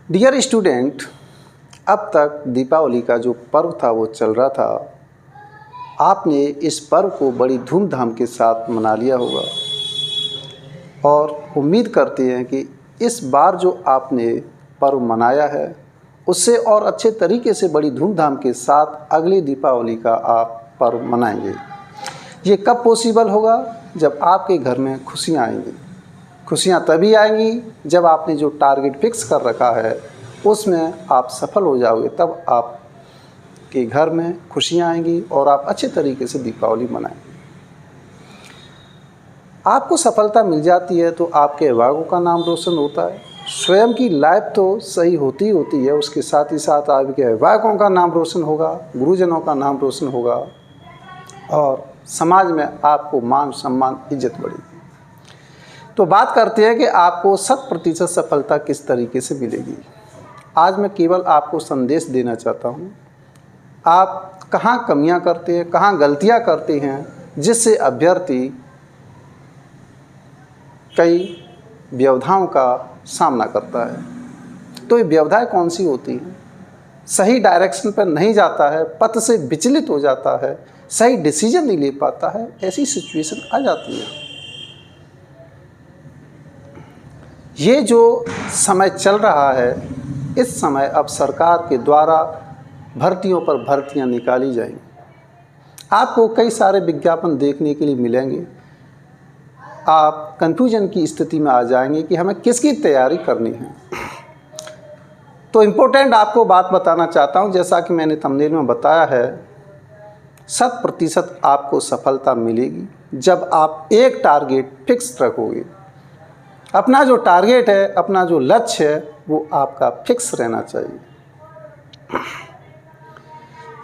Dear student, अब तक दीपावली का जो पर्व था वो चल रहा था। आपने इस पर्व को बड़ी धूमधाम के साथ मना लिया होगा और उम्मीद करते हैं कि इस बार जो आपने पर्व मनाया है उससे और अच्छे तरीके से बड़ी धूमधाम के साथ अगली दीपावली का आप पर्व मनाएंगे। ये कब पॉसिबल होगा? जब आपके घर में खुशियाँ आएंगी। खुशियाँ तभी आएंगी जब आपने जो टारगेट फिक्स कर रखा है उसमें आप सफल हो जाओगे, तब आपके घर में खुशियाँ आएंगी और आप अच्छे तरीके से दीपावली मनाएंगे। आपको सफलता मिल जाती है तो आपके अभिभावकों का नाम रोशन होता है, स्वयं की लाइफ तो सही होती है, उसके साथ ही साथ आपके अभिभावकों का नाम रोशन होगा, गुरुजनों का नाम रोशन होगा और समाज में आपको मान सम्मान इज्जत बढ़ेगी। तो बात करते हैं कि आपको 100% सफलता किस तरीके से मिलेगी। आज मैं केवल आपको संदेश देना चाहता हूँ। आप कहाँ कमियाँ करते हैं, कहाँ गलतियाँ करते हैं, जिससे अभ्यर्थी कई व्यवधाओं का सामना करता है। तो ये व्यवधाएं कौन सी होती हैं? सही डायरेक्शन पर नहीं जाता है, पथ से विचलित हो जाता है, सही डिसीजन नहीं ले पाता है, ऐसी सिचुएशन आ जाती है। ये जो समय चल रहा है, इस समय अब सरकार के द्वारा भर्तियों पर भर्तियां निकाली जाएंगी। आपको कई सारे विज्ञापन देखने के लिए मिलेंगे। आप कंफ्यूजन की स्थिति में आ जाएंगे कि हमें किसकी तैयारी करनी है। तो इम्पोर्टेंट आपको बात बताना चाहता हूं, जैसा कि मैंने थंबनेल में बताया है, 100% आपको सफलता मिलेगी जब आप एक टारगेट फिक्स रखोगे। अपना जो टारगेट है, अपना जो लक्ष्य है, वो आपका फिक्स रहना चाहिए।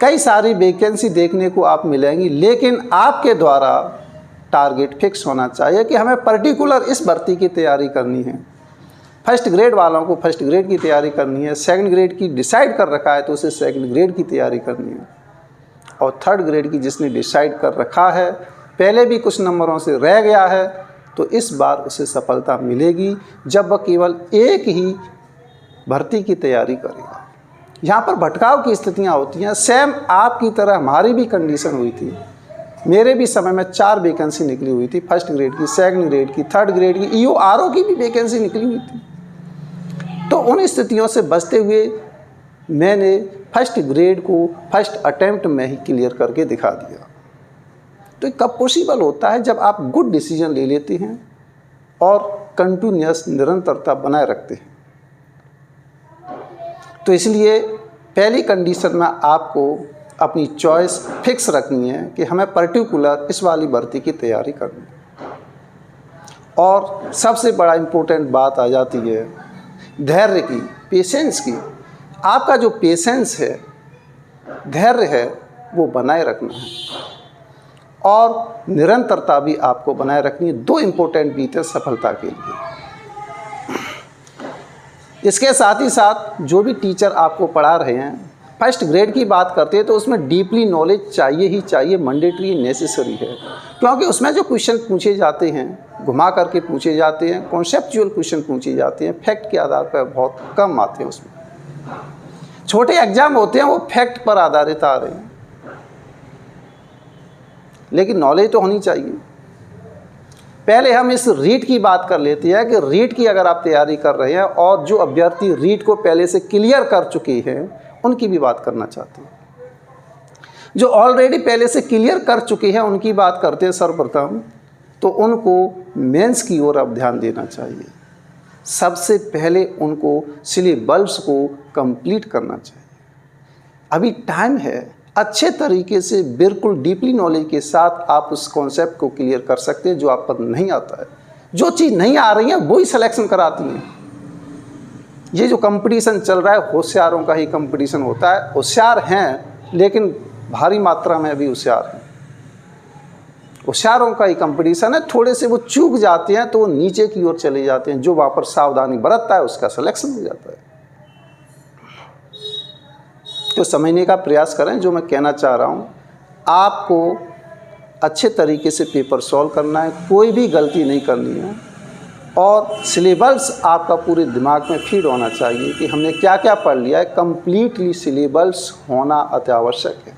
कई सारी वैकेंसी देखने को आप मिलेंगी, लेकिन आपके द्वारा टारगेट फिक्स होना चाहिए कि हमें पर्टिकुलर इस भर्ती की तैयारी करनी है। फर्स्ट ग्रेड वालों को फर्स्ट ग्रेड की तैयारी करनी है, सेकंड ग्रेड की डिसाइड कर रखा है तो उसे सेकंड ग्रेड की तैयारी करनी है, और थर्ड ग्रेड की जिसने डिसाइड कर रखा है, पहले भी कुछ नंबरों से रह गया है, तो इस बार उसे सफलता मिलेगी जब वह केवल एक ही भर्ती की तैयारी करेगा। यहाँ पर भटकाव की स्थितियाँ होती हैं। सेम आपकी तरह हमारी भी कंडीशन हुई थी। मेरे भी समय में 4 वैकेंसी निकली हुई थी, फर्स्ट ग्रेड की, सेकंड ग्रेड की, थर्ड ग्रेड की, ईओ आरओ की भी वैकेंसी निकली हुई थी। तो उन स्थितियों से बचते हुए मैंने फर्स्ट ग्रेड को फर्स्ट अटेम्प्ट में ही क्लियर करके दिखा दिया। तो ये कब पॉसिबल होता है? जब आप गुड डिसीजन ले लेते हैं और कंटिन्यूअस निरंतरता बनाए रखते हैं। तो इसलिए पहली कंडीशन में आपको अपनी चॉइस फिक्स रखनी है कि हमें पर्टिकुलर इस वाली भर्ती की तैयारी करनी है। और सबसे बड़ा इम्पोर्टेंट बात आ जाती है धैर्य की, पेशेंस की। आपका जो पेशेंस है, धैर्य है, वो बनाए रखना है और निरंतरता भी आपको बनाए रखनी है। 2 इम्पोर्टेंट बीट है सफलता के लिए। इसके साथ ही साथ जो भी टीचर आपको पढ़ा रहे हैं, फर्स्ट ग्रेड की बात करते हैं तो उसमें डीपली नॉलेज चाहिए ही चाहिए, मैंडेटरी नेसेसरी है। क्योंकि उसमें जो क्वेश्चन पूछे जाते हैं, घुमा करके पूछे जाते हैं, कॉन्सेप्चुअल क्वेश्चन पूछे जाते हैं, फैक्ट के आधार पर बहुत कम आते हैं। उसमें छोटे एग्जाम होते हैं वो फैक्ट पर आधारित आ रहे हैं, लेकिन नॉलेज तो होनी चाहिए। पहले हम इस रीट की बात कर लेते हैं कि रीट की अगर आप तैयारी कर रहे हैं और जो अभ्यर्थी रीट को पहले से क्लियर कर चुके हैं उनकी भी बात करना चाहते हैं। जो ऑलरेडी पहले से क्लियर कर चुके हैं उनकी बात करते हैं सर्वप्रथम, तो उनको मेंस की ओर अब ध्यान देना चाहिए। सबसे पहले उनको सिलेबस को कंप्लीट करना चाहिए। अभी टाइम है, अच्छे तरीके से बिल्कुल डीपली नॉलेज के साथ आप उस कॉन्सेप्ट को क्लियर कर सकते हैं जो आप पर नहीं आता है। जो चीज़ नहीं आ रही है वही सिलेक्शन कराती है। ये जो कंपटीशन चल रहा है होशियारों का ही कंपटीशन होता है। होशियार हैं लेकिन भारी मात्रा में भी होशियार हैं। होशियारों का ही कंपटीशन है। थोड़े से वो चूक जाते हैं तो वो नीचे की ओर चले जाते हैं। जो वहाँ पर सावधानी बरतता है उसका सिलेक्शन हो जाता है। तो समझने का प्रयास करें जो मैं कहना चाह रहा हूँ। आपको अच्छे तरीके से पेपर सॉल्व करना है, कोई भी गलती नहीं करनी है। और सिलेबस आपका पूरे दिमाग में फीड होना चाहिए कि हमने क्या क्या पढ़ लिया है। कम्प्लीटली सिलेबस होना अत्यावश्यक है।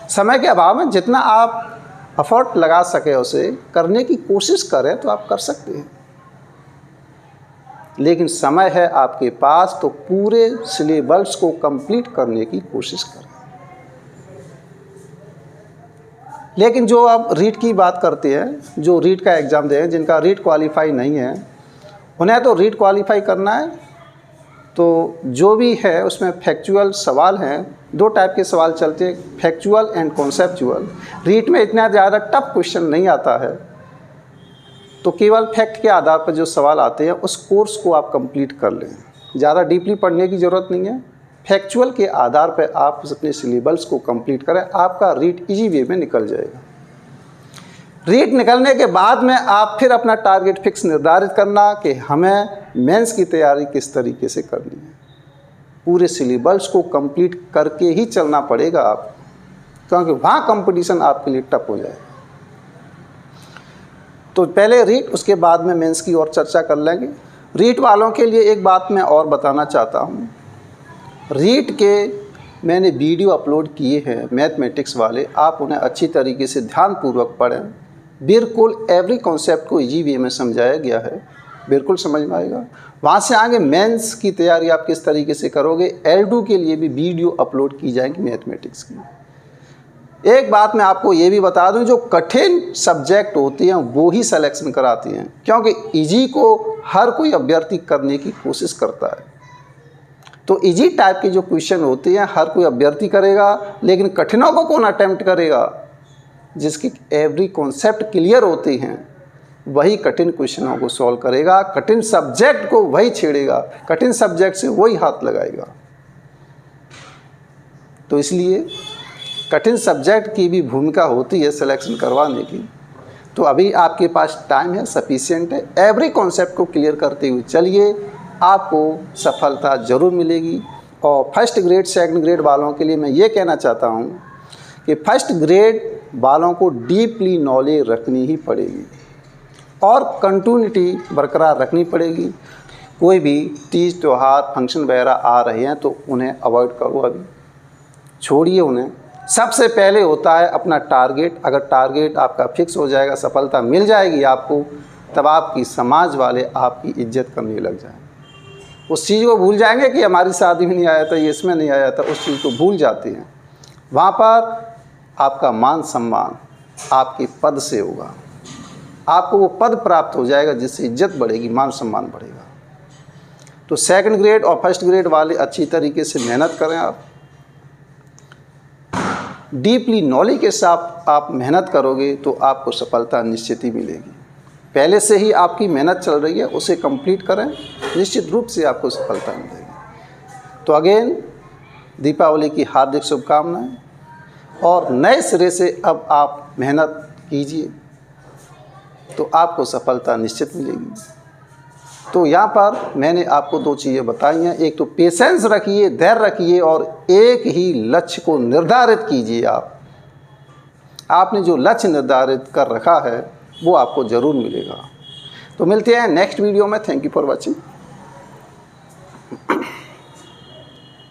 समय के अभाव में जितना आप एफर्ट लगा सके उसे करने की कोशिश करें तो आप कर सकते हैं, लेकिन समय है आपके पास तो पूरे सिलेबस को कंप्लीट करने की कोशिश करें। लेकिन जो आप रीट की बात करते हैं, जो रीट का एग्ज़ाम दे, जिनका रीट क्वालिफाई नहीं है उन्हें तो रीट क्वालिफाई करना है। तो जो भी है उसमें फैक्चुअल सवाल हैं, 2 टाइप के सवाल चलते हैं, फैक्चुअल एंड कॉन्सेप्चुअल। रीट में इतना ज़्यादा टफ क्वेश्चन नहीं आता है, तो केवल फैक्ट के आधार पर जो सवाल आते हैं उस कोर्स को आप कंप्लीट कर लें। ज़्यादा डीपली पढ़ने की ज़रूरत नहीं है। फैक्चुअल के आधार पर आप अपने सिलेबस को कंप्लीट करें, आपका रीट इजी वे में निकल जाएगा। रीट निकलने के बाद में आप फिर अपना टारगेट फिक्स निर्धारित करना कि हमें मेंस की तैयारी किस तरीके से करनी है। पूरे सिलेबस को कंप्लीट करके ही चलना पड़ेगा आप, क्योंकि वहाँ कंपटीशन आपके लिए टफ हो जाएगा। तो पहले रीट, उसके बाद में मेंस की और चर्चा कर लेंगे। रीट वालों के लिए एक बात मैं और बताना चाहता हूँ। रीट के मैंने वीडियो अपलोड किए हैं मैथमेटिक्स वाले, आप उन्हें अच्छी तरीके से ध्यानपूर्वक पढ़ें। बिल्कुल एवरी कॉन्सेप्ट को इजी वे में समझाया गया है, बिल्कुल समझ में आएगा। वहाँ से आगे मेंस की तैयारी आप किस तरीके से करोगे, L2 के लिए भी वीडियो अपलोड की जाएंगी मैथमेटिक्स की। एक बात मैं आपको ये भी बता दूं, जो कठिन सब्जेक्ट होते हैं वो ही सिलेक्शन कराती हैं, क्योंकि इजी को हर कोई अभ्यर्थी करने की कोशिश करता है। तो इजी टाइप के जो क्वेश्चन होते हैं हर कोई अभ्यर्थी करेगा, लेकिन कठिनों को कौन अटेम्प्ट करेगा? जिसकी एवरी कॉन्सेप्ट क्लियर होती हैं वही कठिन क्वेश्चनों को सॉल्व करेगा, कठिन सब्जेक्ट को वही छेड़ेगा, कठिन सब्जेक्ट से वही हाथ लगाएगा। तो इसलिए कठिन सब्जेक्ट की भी भूमिका होती है सिलेक्शन करवाने की। तो अभी आपके पास टाइम है, सफिशिएंट है। एवरी कॉन्सेप्ट को क्लियर करते हुए चलिए, आपको सफलता ज़रूर मिलेगी। और फर्स्ट ग्रेड सेकंड ग्रेड वालों के लिए मैं ये कहना चाहता हूँ कि फर्स्ट ग्रेड वालों को डीपली नॉलेज रखनी ही पड़ेगी और कंटिन्यूटी बरकरार रखनी पड़ेगी। कोई भी तीज त्यौहार फंक्शन वगैरह आ रहे हैं तो उन्हें अवॉइड करो, अभी छोड़िए उन्हें। सबसे पहले होता है अपना टारगेट। अगर टारगेट आपका फिक्स हो जाएगा, सफलता मिल जाएगी आपको, तब आपकी समाज वाले आपकी इज्जत करने लग जाएंगे। उस चीज़ को भूल जाएंगे कि हमारी शादी में नहीं आया था, ये इसमें नहीं आया था, उस चीज़ को भूल जाते हैं। वहाँ पर आपका मान सम्मान आपके पद से होगा, आपको वो पद प्राप्त हो जाएगा जिससे इज्जत बढ़ेगी, मान सम्मान बढ़ेगा। तो सेकंड ग्रेड और फर्स्ट ग्रेड वाले अच्छी तरीके से मेहनत करें। आप डीपली नॉलेज के साथ आप मेहनत करोगे तो आपको सफलता निश्चित ही मिलेगी। पहले से ही आपकी मेहनत चल रही है, उसे कंप्लीट करें, निश्चित रूप से आपको सफलता मिलेगी। तो अगेन दीपावली की हार्दिक शुभकामनाएं, और नए सिरे से अब आप मेहनत कीजिए तो आपको सफलता निश्चित मिलेगी। तो यहाँ पर मैंने आपको 2 चीज़ें बताई हैं। एक तो पेशेंस रखिए, धैर्य रखिए, और एक ही लक्ष्य को निर्धारित कीजिए। आपने जो लक्ष्य निर्धारित कर रखा है वो आपको ज़रूर मिलेगा। तो मिलते हैं नेक्स्ट वीडियो में। Thank you for watching.